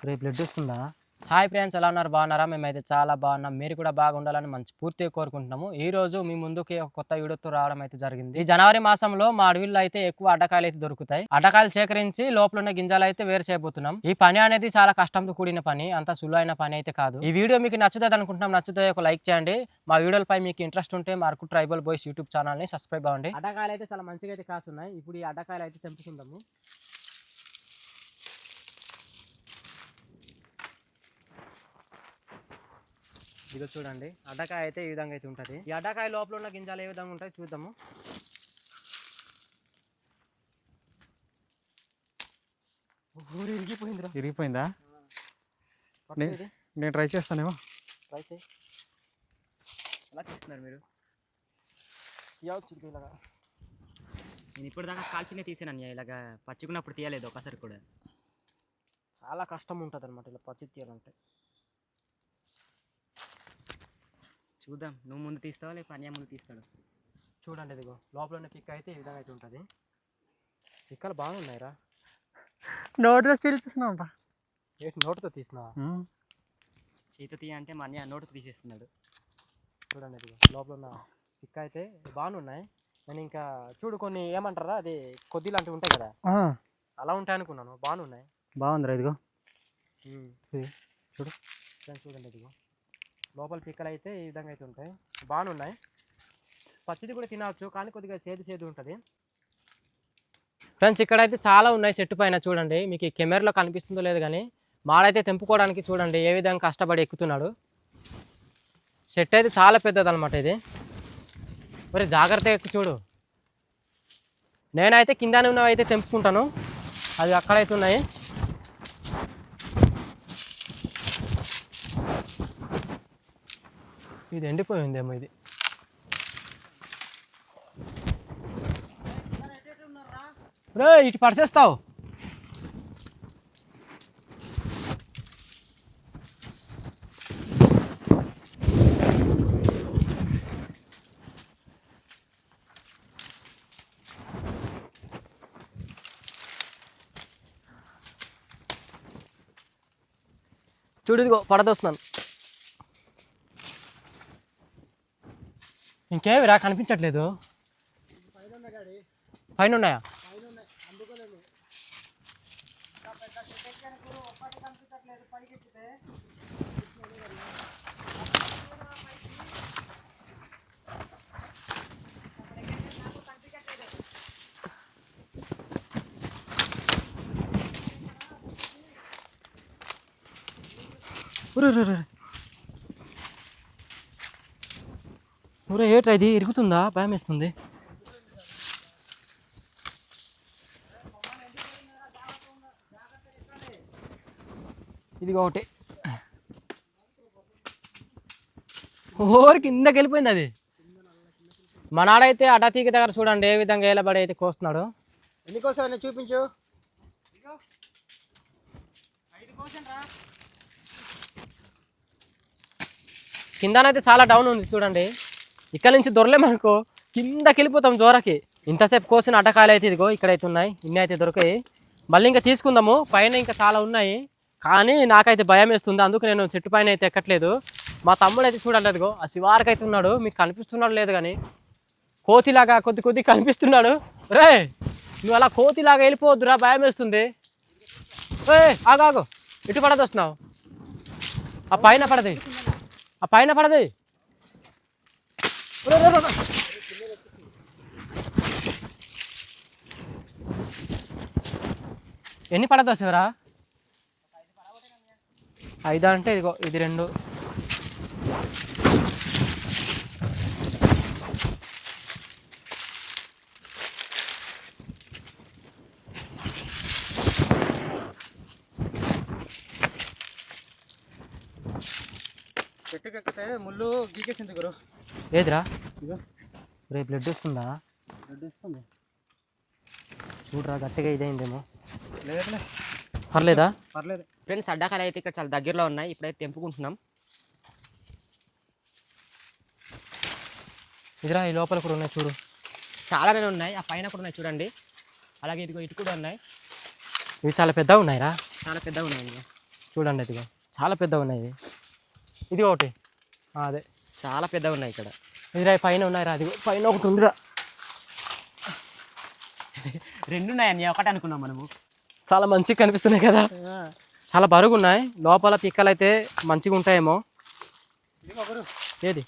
రేపు బ్లడ్ వస్తుందా? Hi friends, ఎలా ఉన్నారు? బాగున్నారా? మేమైతే చాలా బాగున్నాం. మీరు కూడా బాగుండాలని మంచి పూర్తిగా కోరుకుంటున్నాము. ఈ రోజు మీ ముందుకి ఒక కొత్త వీడియోతో రావడం అయితే జరిగింది. ఈ జనవరి మాసంలో మా అడవిలో అయితే ఎక్కువ అడ్డకాయలు అయితే దొరుకుతాయి. అడ్డకాయలు సేకరించి లోపల ఉన్న గింజలు అయితే వేరు చేయబోతున్నాం. ఈ పని అనేది చాలా కష్టంతో కూడిన పని, అంత సులువైన పని అయితే కాదు. ఈ వీడియో మీకు నచ్చుతుంది అనుకుంటున్నాం. నచ్చితే ఒక లైక్ చేయండి. మా వీడియోలపై మీకు ఇంట్రెస్ట్ ఉంటే మా Araku tribal boys YouTube channel ని సబ్స్క్రైబ్ అవ్వండి. అడ్డకాయలు అయితే చాలా మంచిగా అయితే కాస్తున్నాయి. ఇప్పుడు ఈ అడ్డకాయలు అయితే తెంపుకుందాము. ఇదో చూడండి, అడ్డకాయ అయితే ఈ విధంగా అయితే ఉంటుంది. ఈ అడ్డకాయ లోపల ఉన్న గింజలు ఏ విధంగా ఉంటాయి చూద్దాము. ఇరిగిపోయిందా? నేను ట్రై చేస్తానేమో. ట్రై చేయి. ఎలా తీస్తున్నారు మీరు? ఇలాగా నేను ఇప్పుడు దాకా కాల్చినే తీసాను. ఇలాగా పచ్చికున్నప్పుడు తీయలేదు ఒకసారి కూడా. చాలా కష్టం ఉంటుంది అనమాట ఇలా పచ్చి తీయాలంటే. చూద్దాం, నువ్వు ముందు తీస్తావా లేక అన్య ముందు తీస్తాడు? చూడండి, ఇదిగో లోపల ఉన్న పిక్క అయితే ఈ విధంగా అయితే ఉంటుంది. పిక్కలు బాగున్నాయిరా. నోటితో తీస్తున్నావు? ఏంటి నోటుతో తీసినావా? చేతితో తీయ అంటే మా అన్య నోటుతో తీసేస్తున్నాడు. చూడండి, ఇదిగో లోపల ఉన్న పిక్క అయితే బాగున్నాయి. నేను ఇంకా చూడు కొన్ని ఏమంటారా, అది కొద్ది లాంటివి ఉంటాయి కదా, అలా ఉంటాయి అనుకున్నాను. బాగున్నాయి. బాగుందిరా ఇదిగో చూడు. చూడండి, ఇదిగో లోపల పిక్కలు అయితే ఈ విధంగా అయితే ఉంటాయి. బాగున్నాయి. పచ్చిది కూడా తినవచ్చు, కానీ కొద్దిగా చేదు ఉంటుంది. ఫ్రెండ్స్, ఇక్కడైతే చాలా ఉన్నాయి చెట్టు పైన. చూడండి, మీకు ఈ కెమెరాలో కనిపిస్తుందో లేదు కానీ మాడైతే తెంపుకోవడానికి చూడండి ఏ విధంగా కష్టపడి ఎక్కుతున్నాడు. చెట్టు అయితే చాలా పెద్దది అనమాట ఇది. మరి జాగ్రత్తగా ఎక్కు చూడు. నేనైతే కిందనే ఉన్నవి అయితే తెంపుకుంటాను, అవి అక్కడైతే ఉన్నాయి. ఇది ఎండిపోయిందేమో. ఇది రే, ఇటు పరిచేస్తావు. చూడు, ఇదిగో పడదొస్తున్నాను. ఇంకేమిరా కనిపించట్లేదు. పైన ఉన్నాయా? ఊరే ఏట్రా, ఇది ఇరుగుతుందా? భయం వేస్తుంది. ఇది ఒకటి ఓరి కిందకి వెళ్ళిపోయింది అది. మా నాడైతే అడ్డతీగ దగ్గర చూడండి ఏ విధంగా ఏలబడి అయితే కోస్తున్నాడు. ఎన్నికోసం చూపించు. కిందనైతే చాలా డౌన్ ఉంది చూడండి. ఇక్కడ నుంచి దొరలేమనుకో కిందకి వెళ్ళిపోతాం జోరకి. ఇంతసేపు కోసిన అడ్డకాయలు అయితే ఇదిగో ఇక్కడైతే ఉన్నాయి. ఇన్ని అయితే దొరికాయి. మళ్ళీ ఇంకా తీసుకుందాము. పైన ఇంకా చాలా ఉన్నాయి, కానీ నాకైతే భయం వేస్తుంది. అందుకు నేను చెట్టు పైన అయితే ఎక్కట్లేదు. మా తమ్ముడు అయితే చూడండి, అదిగో ఆ శివారికి అయితే ఉన్నాడు. మీకు కనిపిస్తున్నాడు లేదు కానీ కోతిలాగా కొద్ది కనిపిస్తున్నాడు. రే, నువ్వు అలా కోతిలాగా వెళ్ళిపోవద్దురా, భయం వేస్తుంది. ఆగాగు, ఇటు పడదు వస్తున్నావు. ఆ పైన పడది, ఆ పైన పడది. ఎన్ని పడదా శివరా? 5 అంటే ఇదిగో ఇది 2. చెట్టుకి ఎక్కితే ముళ్ళు గీకేసింది గురు. ఏదిరా? రేపు బ్లడ్ వస్తుందా? బ్లడ్ వస్తుంది. చూడరా, గట్టిగా ఇదైందేమో. లేదులే, పర్లేదా? పర్లేదు. ఫ్రెండ్స్, అడ్డకాయలు అయితే ఇక్కడ చాలా దగ్గరలో ఉన్నాయి. ఇప్పుడైతే తెంపుకుంటున్నాం. ఇదిరా, ఈ లోపల కూడా ఉన్నాయి చూడు. చాలానే ఉన్నాయి. ఆ పైన కూడా ఉన్నాయి చూడండి. అలాగే ఇదిగో ఇటు కూడా ఉన్నాయి. ఇవి చాలా పెద్దగా ఉన్నాయిరా. చాలా పెద్దగా ఉన్నాయి. చూడండి ఇదిగో చాలా పెద్దగా ఉన్నాయి ఇవి. ఇది ఒకటి అదే చాలా పెద్దగా ఉన్నాయి ఇక్కడ. ఇదిరా పైన ఉన్నాయి రా, అది పైన ఒకటి ఉందిరా. 2 ఉన్నాయి అన్నయ్య, ఒకటి అనుకున్నాం మనము. చాలా మంచిగా కనిపిస్తున్నాయి కదా, చాలా బరువుగా ఉన్నాయి. లోపల పిక్కలు అయితే మంచిగా ఉంటాయేమో. ఏది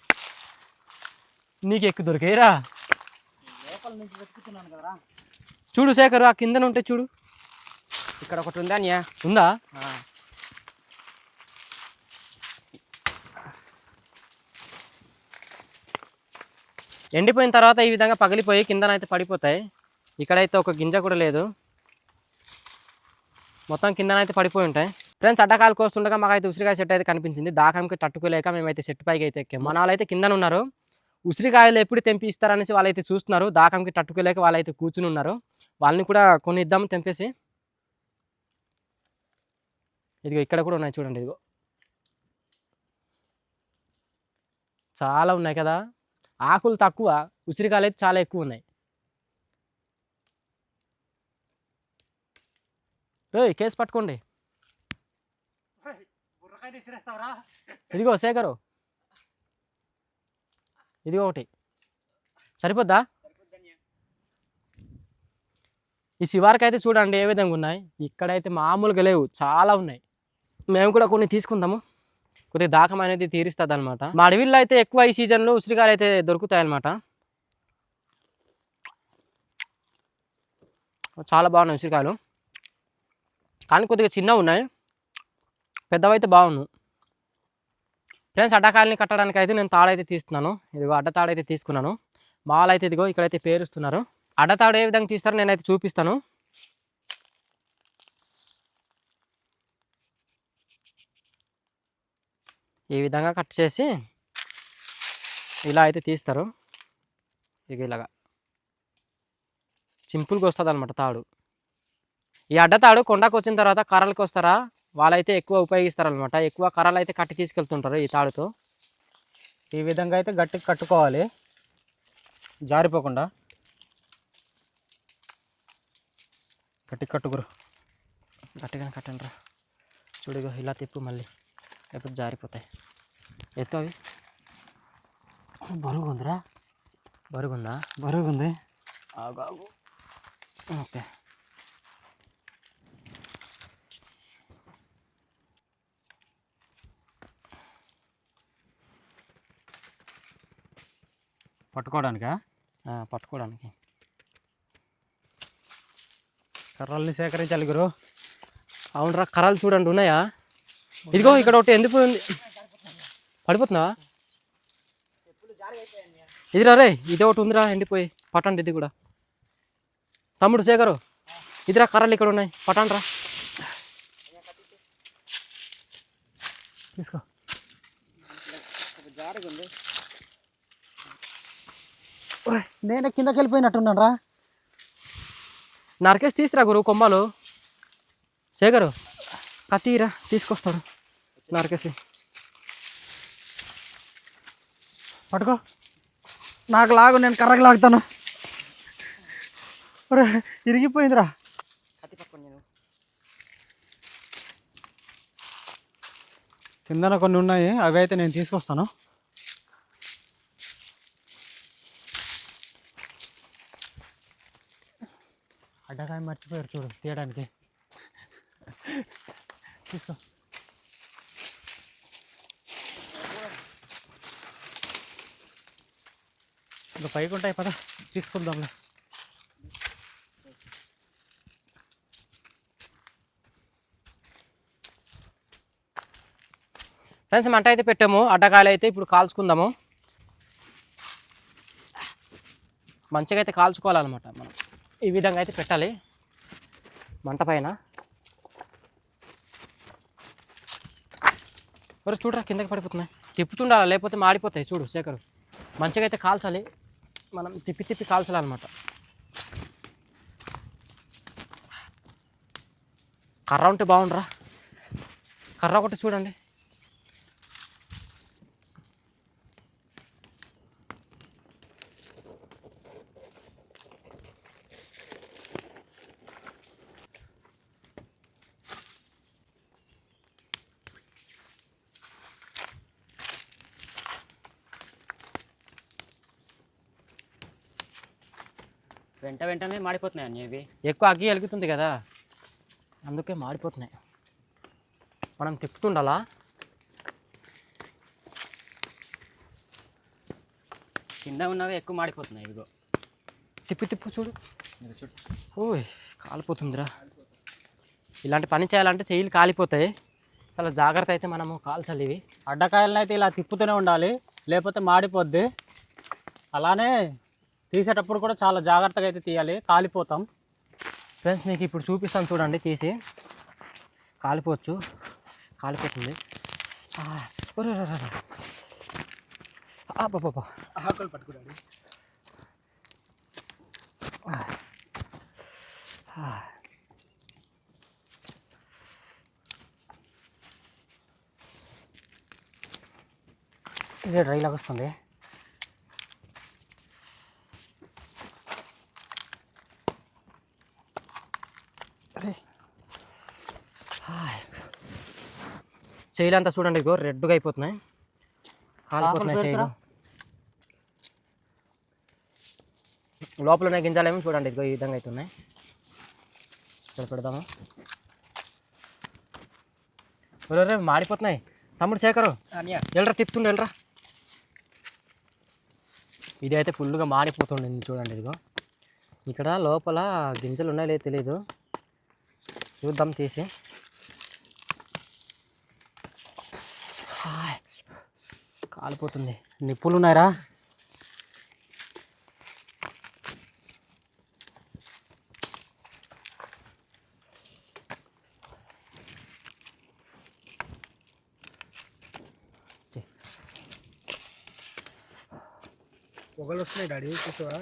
నీకు ఎక్కువ దొరికేరా? చూడు శేఖర్, ఆ కిందన ఉంటే చూడు. ఇక్కడ ఒకటి ఉందా అన్నయ్య? ఉందా? ఎండిపోయిన తర్వాత ఈ విధంగా పగిలిపోయి కిందనైతే పడిపోతాయి. ఇక్కడైతే ఒక గింజ కూడా లేదు, మొత్తం కిందనైతే పడిపోయి ఉంటాయి. ఫ్రెండ్స్, అడ్డకాయలు కోస్తుండగా మాకైతే ఉసిరికాయ చెట్టు అయితే కనిపించింది. దాకంకి తట్టుకోలేక మేమైతే చెట్టు పైకి అయితే ఎక్కాం. మన వాళ్ళైతే కిందన ఉన్నారు. ఉసిరికాయలు ఎప్పుడు తెంపి ఇస్తారనేసి వాళ్ళైతే చూస్తున్నారు. దాకంకి తట్టుకోలేక వాళ్ళైతే కూర్చుని ఉన్నారు. వాళ్ళని కూడా కొన్ని ఇద్దాం తెంపేసి. ఇదిగో ఇక్కడ కూడా ఉన్నాయి చూడండి. ఇదిగో చాలా ఉన్నాయి కదా, ఆకులు తక్కువ, ఉసిరికాయలు అయితే చాలా ఎక్కువ ఉన్నాయి. కేసు పట్టుకోండి. ఇదిగో శేఖరు, ఇదిగో ఒకటి సరిపోద్దా? ఈ శివారికి అయితే చూడండి ఏ విధంగా ఉన్నాయి. ఇక్కడైతే మామూలుగా లేవు, చాలా ఉన్నాయి. మేము కూడా కొన్ని తీసుకుందాము, కొద్దిగా దాహం అనేది తీరుస్తుంది అనమాట. మా అడవిల్లో అయితే ఎక్కువ ఈ సీజన్లో ఉసిరికాయలు అయితే దొరుకుతాయి అన్నమాట. చాలా బాగున్నాయి ఉసిరికాయలు, కానీ కొద్దిగా చిన్నగా ఉన్నాయి, పెద్దవైతే బాగున్నాయి. ఫ్రెండ్స్, అడ్డకాయలని కట్టడానికి అయితే నేను తాడైతే తీస్తున్నాను. ఇదిగో అడ్డ తాడైతే తీసుకున్నాను. మాలు అయితే ఇదిగో ఇక్కడైతే పేరుస్తున్నారు. అడ్డ తాడు ఏ విధంగా తీస్తారో నేనైతే చూపిస్తాను. ఈ విధంగా కట్ చేసి ఇలా అయితే తీస్తారు. ఇక ఇలాగా సింపుల్గా వస్తుంది అనమాట తాడు. ఈ అడ్డ తాడు కొండకు వచ్చిన తర్వాత కర్రలకు వస్తారా, వాళ్ళైతే ఎక్కువ ఉపయోగిస్తారనమాట. ఎక్కువ కర్రలు అయితే కట్టి తీసుకెళ్తుంటారు ఈ తాడుతో. ఈ విధంగా అయితే గట్టిగా కట్టుకోవాలి, జారిపోకుండా. గట్టిగా కట్టుకురు. గట్టిగానే కట్టండి రా. చూడుగో ఇలా తిప్పు, మళ్ళీ లేకపోతే జారిపోతాయి. ఎత్తు అవి. బరువు ఉందిరా, బరుగుందా? బరువు ఉంది. ఆగు. ఓకే, పట్టుకోవడానికా? పట్టుకోవడానికి. కర్రల్ని సేకరించాలి గురు. అవునరా, కర్రలు చూడండి ఉన్నాయా? ఇదిగో ఇక్కడ ఒకటి ఎండిపోయింది. పడిపోతున్నావా? ఇదిరా రే, ఇది ఒకటి ఉందిరా ఎండిపోయి, పట్టండి ఇది కూడా. తమ్ముడు శేఖరు, ఇదిరా కర్రలు ఇక్కడ ఉన్నాయి, పట్టండి రా. తీసుకో. నేనే కిందకి వెళ్ళిపోయినట్టున్నాను రా. నరికేసి తీసుకురా గురు కొమ్మలు. శేఖరు, కత్తిరా తీసుకొస్తాడు, నరికేసి పట్టుకో. నాకు లాగు, నేను కర్రకి లాగుతాను. ఇరిగిపోయిందిరా. కత్తి పట్టుకోండి. నేను కిందన కొన్ని ఉన్నాయి, అవి అయితే నేను తీసుకొస్తాను. అడ్డకాయ మర్చిపోయారు చూడు తీయడానికి. తీసుకో. ఇంకా పైకి ఉంటాయి, పద తీసుకుందాంలే. ఫ్రెండ్స్, మంట అయితే పెట్టాము. అడ్డకాయలు అయితే ఇప్పుడు కాల్చుకుందాము. మంచిగా అయితే కాల్చుకోవాలన్నమాట. మనం ఈ విధంగా అయితే పెట్టాలి మంట పైన. మరి చూడరా కిందకి పడిపోతున్నాయి, తిప్పుతుండాలి లేకపోతే మాడిపోతాయి. చూడు శేఖరు, మంచిగా అయితే కాల్చాలి మనం, తిప్పి తిప్పి కాల్చాలన్నమాట. కర్ర ఉంటే బాగుండరా, కర్ర ఒకటి చూడండి. వెంటనే మాడిపోతున్నాయి అన్నీ ఇవి. ఎక్కువ అగ్గి వెలుగుతుంది కదా, అందుకే మాడిపోతున్నాయి. మనం తిప్పుతుండాలా. కింద ఉన్నవి ఎక్కువ మాడిపోతున్నాయి. ఇదిగో తిప్పు చూడు. ఇది చూడు. ఓయ్ కాలిపోతుందిరా. ఇలాంటి పని చేయాలంటే చెయ్యిలు కాలిపోతాయి. చాలా జాగ్రత్త అయితే మనము కాల్చాలి ఇవి. అడ్డకాయలను అయితే ఇలా తిప్పుతూనే ఉండాలి, లేకపోతే మాడిపోద్ది. అలానే తీసేటప్పుడు కూడా చాలా జాగ్రత్తగా అయితే తీయాలి, కాలిపోతాం. ఫ్రెండ్స్ మీకు ఇప్పుడు చూపిస్తాను చూడండి, తీసి కాలిపోతుంది. బాబా ఆకులు పట్టుకున్నాడు. ఇదే డ్రై లాగా వస్తుంది. చేయలంతా చూడండి, ఇగో రెడ్గా అయిపోతున్నాయి, కాలిపోతున్నాయి చేయలు. లోపల ఉన్న గింజలేమో చూడండి, ఇదిగో ఈ విధంగా అవుతున్నాయి. ఇక్కడ పెడదాము. మాడిపోతున్నాయి. తమ్ముడు శేఖరు వెళ్ళరా, తిప్పుతుండే వెళ్ళరా. ఇది అయితే ఫుల్గా మాడిపోతుండే చూడండి. ఇదిగో ఇక్కడ లోపల గింజలు ఉన్నాయో లేదో తెలీదు, చూద్దాం తీసి. కాలిపోతుంది. నిప్పులు ఉన్నాయరా. పొగలు వస్తున్నాయి డాడీ, చూసావా?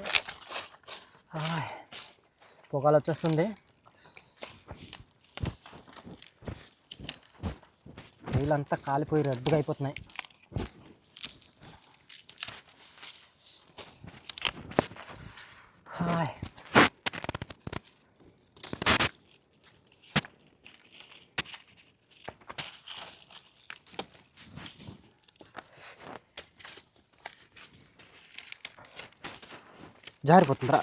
పొగలు వచ్చేస్తుంది. చెయ్యిలంతా కాలిపోయి రెడ్గా అయిపోతున్నాయి. జారిపోతుందిరా.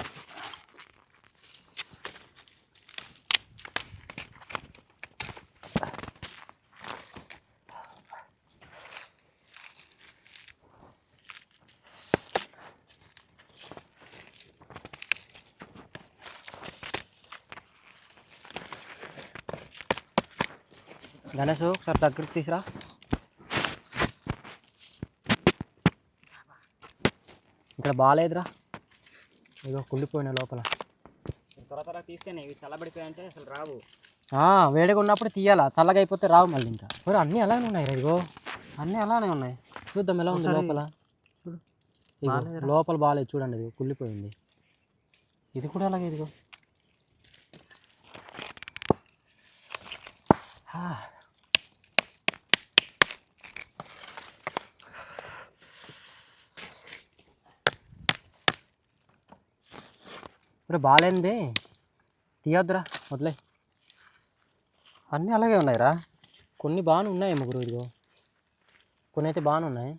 గణేష్ ఒకసారి దగ్గరికి తీసురా. ఇక్కడ బాగాలేదురా, ఇగో కుళ్ళిపోయిన లోపల. త్వర తీస్తేనే ఇవి చల్లబడిపోయాయంటే అసలు రావు. వేడిగా ఉన్నప్పుడు తీయాలా, చల్లగా అయిపోతే రావు మళ్ళీ. ఇంకా అన్నీ అలానే ఉన్నాయి రా. ఇదిగో అన్నీ అలానే ఉన్నాయి. చూద్దాం ఎలా ఉంది లోపల. ఇదిగో లోపల బాగాలేదు చూడండి, ఇది కుళ్ళిపోయింది. ఇది కూడా అలాగే. ఇదిగో ఇప్పుడు బాగాలేంది, తీయొద్దురా, వదిలే. అన్నీ అలాగే ఉన్నాయిరా. కొన్ని బాగానే ఉన్నాయి ముగ్గురు. ఇదిగో కొన్ని అయితే బాగానే ఉన్నాయి.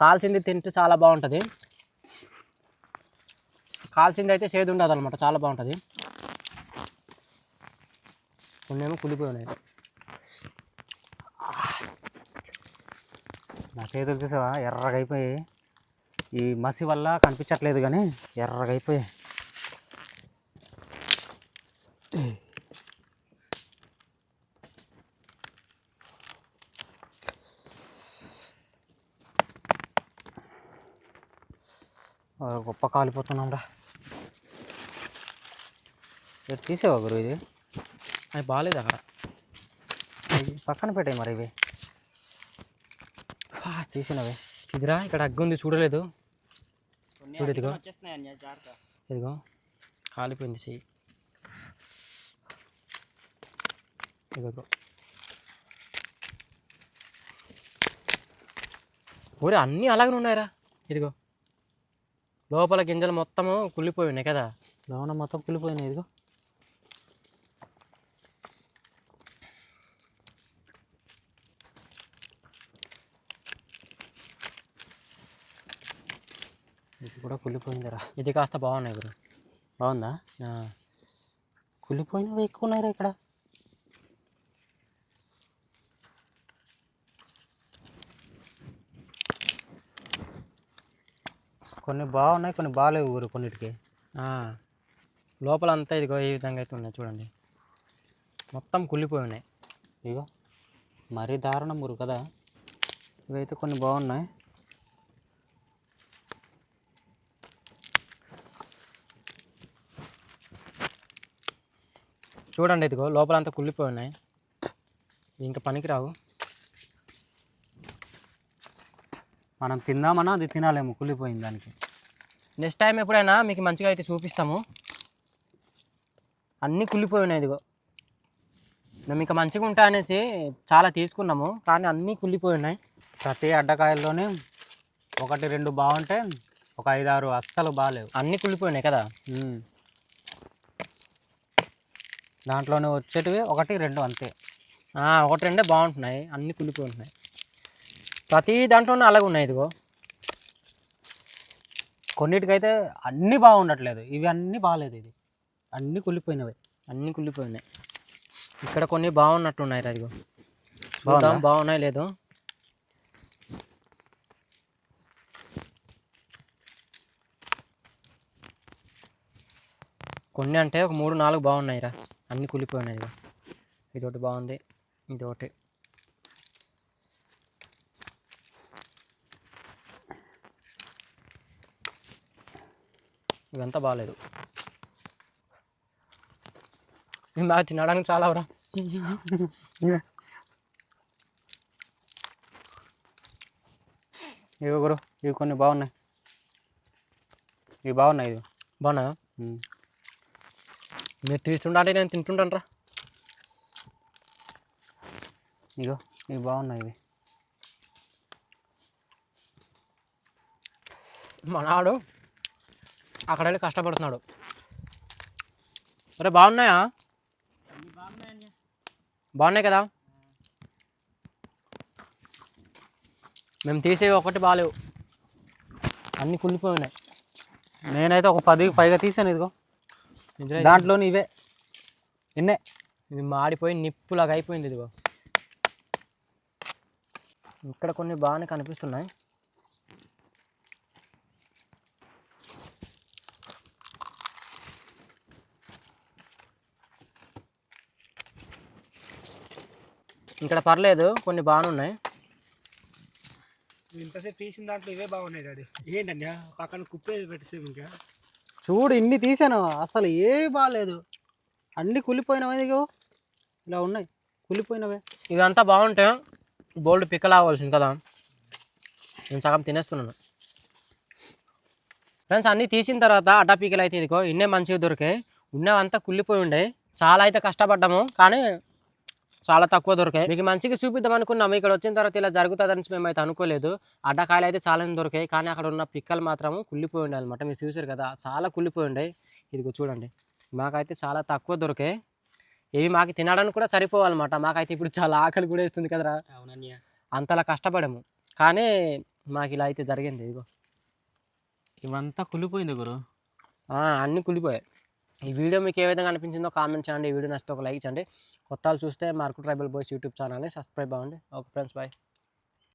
కాల్చింది తింటే చాలా బాగుంటుంది. కాల్చింది అయితే చేదు ఉండదు అనమాట, చాలా బాగుంటుంది. కొన్ని ఏమో కుళ్ళిపోయి ఉన్నాయి. నా చేతులు చూసావా, ఎర్రగా అయిపోయి. ఈ మసి వల్ల కనిపించట్లేదు కానీ ఎర్రగా అయిపోయాయి. గొప్ప కాలిపోతున్నాం రా. ఎటు తీసేవా గురు? ఇది అవి బాగాలేదు అక్కడ, పక్కన పెట్టాయి మరి. ఇవి తీసినవి. ఇదిరా ఇక్కడ అగ్గి ఉంది చూడలేదు. చూడు ఇదిగో, వచ్చేస్తున్నాయి జాగ్రత్త. ఇదిగో కాలిపోయింది చెయ్యి. ఇదిగో ఊరే అన్నీ అలాగనే ఉన్నాయిరా. ఇదిగో లోపల గింజలు మొత్తము కుళ్ళిపోయి ఉన్నాయి కదా. లోన మొత్తం కుళ్ళిపోయినాయి. ఇదిగో ఇది కూడా కుళ్ళిపోయిందిరా. ఇది కాస్త బాగున్నాయి గురు, బాగుందా? ఆ, కుళ్ళిపోయినవి ఎక్కువ ఉన్నాయిరా ఇక్కడ. కొన్ని బాగున్నాయి, కొన్ని బాగాలేవు ఊరు కొన్నిటికి. ఆ. లోపల అంతా ఇదిగో ఈ విధంగా అయితే ఉన్నాయి చూడండి, మొత్తం కుళ్ళిపోయి ఉన్నాయి. ఇగో మరీ దారుణం ఊరు కదా. ఇవైతే కొన్ని బాగున్నాయి. చూడండి ఇదిగో లోపల అంతా కుళ్ళిపోయి ఉన్నాయి, ఇంకా పనికిరావు. మనం తిందామన్నా అది తినాలేము కుళ్ళిపోయింది దానికి. నెక్స్ట్ టైం ఎప్పుడైనా మీకు మంచిగా అయితే చూపిస్తాము. అన్నీ కుళ్ళిపోయి ఉన్నాయి ఇదిగో. మేము ఇంకా మంచిగా ఉంటా అనేసి చాలా తీసుకున్నాము, కానీ అన్నీ కుళ్ళిపోయి ఉన్నాయి. ప్రతి అడ్డకాయల్లోనే 1-2 బాగుంటే ఒక 5-6 అస్సలు బాగాలేవు. అన్నీ కుళ్ళిపోయినాయి కదా. దాంట్లోనే వచ్చేటివి 1-2 అంతే. 1-2 బాగుంటున్నాయి, అన్నీ కుళ్ళిపోయి ఉంటున్నాయి. ప్రతి దాంట్లోనే అలాగే ఉన్నాయి ఇదిగో. కొన్నిటికైతే అన్నీ బాగుండట్లేదు, ఇవి అన్నీ బాగాలేదు. ఇది అన్నీ కుళ్ళిపోయినవి. అన్నీ కుళ్ళిపోయినాయి. ఇక్కడ కొన్ని బాగున్నట్టున్నాయి అదిగో. చూద్దాం బాగున్నాయి లేదు. కొన్ని అంటే ఒక 3-4 బాగున్నాయిరా, అన్నీ కుళ్ళిపోయినాయి ఇదిగో. ఇదొకటి బాగుంది, ఇదొకటి. ఇదంతా బాగాలేదు. మేము బాగా తినడానికి చాలా అవరా. ఇవి గురు, ఇవి కొన్ని బాగున్నాయి. ఇవి బాగున్నాయి. ఇది బాగున్నా. మీరు తీస్తుంటే నేను తింటుంటాను రా. ఇగో ఇవి బాగున్నాయి. ఇవి మనాడు అక్కడ వెళ్ళి కష్టపడుతున్నాడు. అరే బాగున్నాయా? బాగున్నాయి కదా. మేము తీసేవి ఒకటి బాగాలేవు, అన్నీ కుళ్ళిపోయి ఉన్నాయి. నేనైతే ఒక 10కి పైగా తీసాను. ఇదిగో దాంట్లోని ఇవే ఇన్నే. ఇది మాడిపోయి నిప్పులాగా అయిపోయింది ఇదిగో. ఇక్కడ కొన్ని బాగానే కనిపిస్తున్నాయి. ఇక్కడ పర్లేదు, కొన్ని బాగానే ఉన్నాయి. ఇంతసేపు తీసిన దాంట్లో ఇవే బాగున్నాయి డాడీ. ఏంటండి పక్కన కుప్పే పెట్టేసేపు ఇంకా. చూడు ఇన్ని తీసాను, అసలు ఏవి బాగాలేదు, అన్నీ కుళ్ళిపోయినవి. ఇదిగో ఇలా ఉన్నాయి కుళ్ళిపోయినవే. ఇవంతా బాగుంటే బోల్డ్ పిక్కలు అవ్వాల్సింది కదా. నేను సగం తినేస్తున్నాను ఫ్రెండ్స్. అన్నీ తీసిన తర్వాత అడ్డా పీకలు అయితే ఇదిగో ఇన్నే మంచిగా దొరికాయి. ఉన్నవంతా కుళ్ళిపోయి ఉండే. చాలా అయితే కష్టపడ్డాము, కానీ చాలా తక్కువ దొరికాయి. మీకు మంచిగా చూపిద్దాం అనుకున్నాము. ఇక్కడ వచ్చిన తర్వాత ఇలా జరుగుతుందని మేమైతే అనుకోలేదు. అడ్డకాయలు అయితే చాలా దొరికాయి, కానీ అక్కడ ఉన్న పిక్కలు మాత్రం కుళ్ళిపోయి ఉండే అనమాట. మీరు చూసారు కదా, చాలా కుళ్ళిపోయి ఉండే. ఇదిగో చూడండి, మాకైతే చాలా తక్కువ దొరికాయి. ఇవి మాకు తినడానికి కూడా సరిపోవాలన్నమాట. మాకైతే ఇప్పుడు చాలా ఆకలి కూడా వేస్తుంది కదరా. అవునన్నయ్య, అంతలా కష్టపడాము, కానీ మాకు ఇలా అయితే జరిగింది. ఇదిగో ఇవంతా కుళ్ళిపోయింది గురు. అన్నీ కుళ్ళిపోయాయి. ఈ వీడియో మీకు ఏ విధంగా అనిపించిందో కామెంట్ చేయండి. ఈ వీడియో నచ్చితే ఒక లైక్ చేయండి. కొత్త చూస్తే మార్కు ట్రైబల్ బాయ్స్ యూట్యూబ్ ఛానల్ని సబ్స్క్రైబ్ అవ్వండి. Okay friends, bye.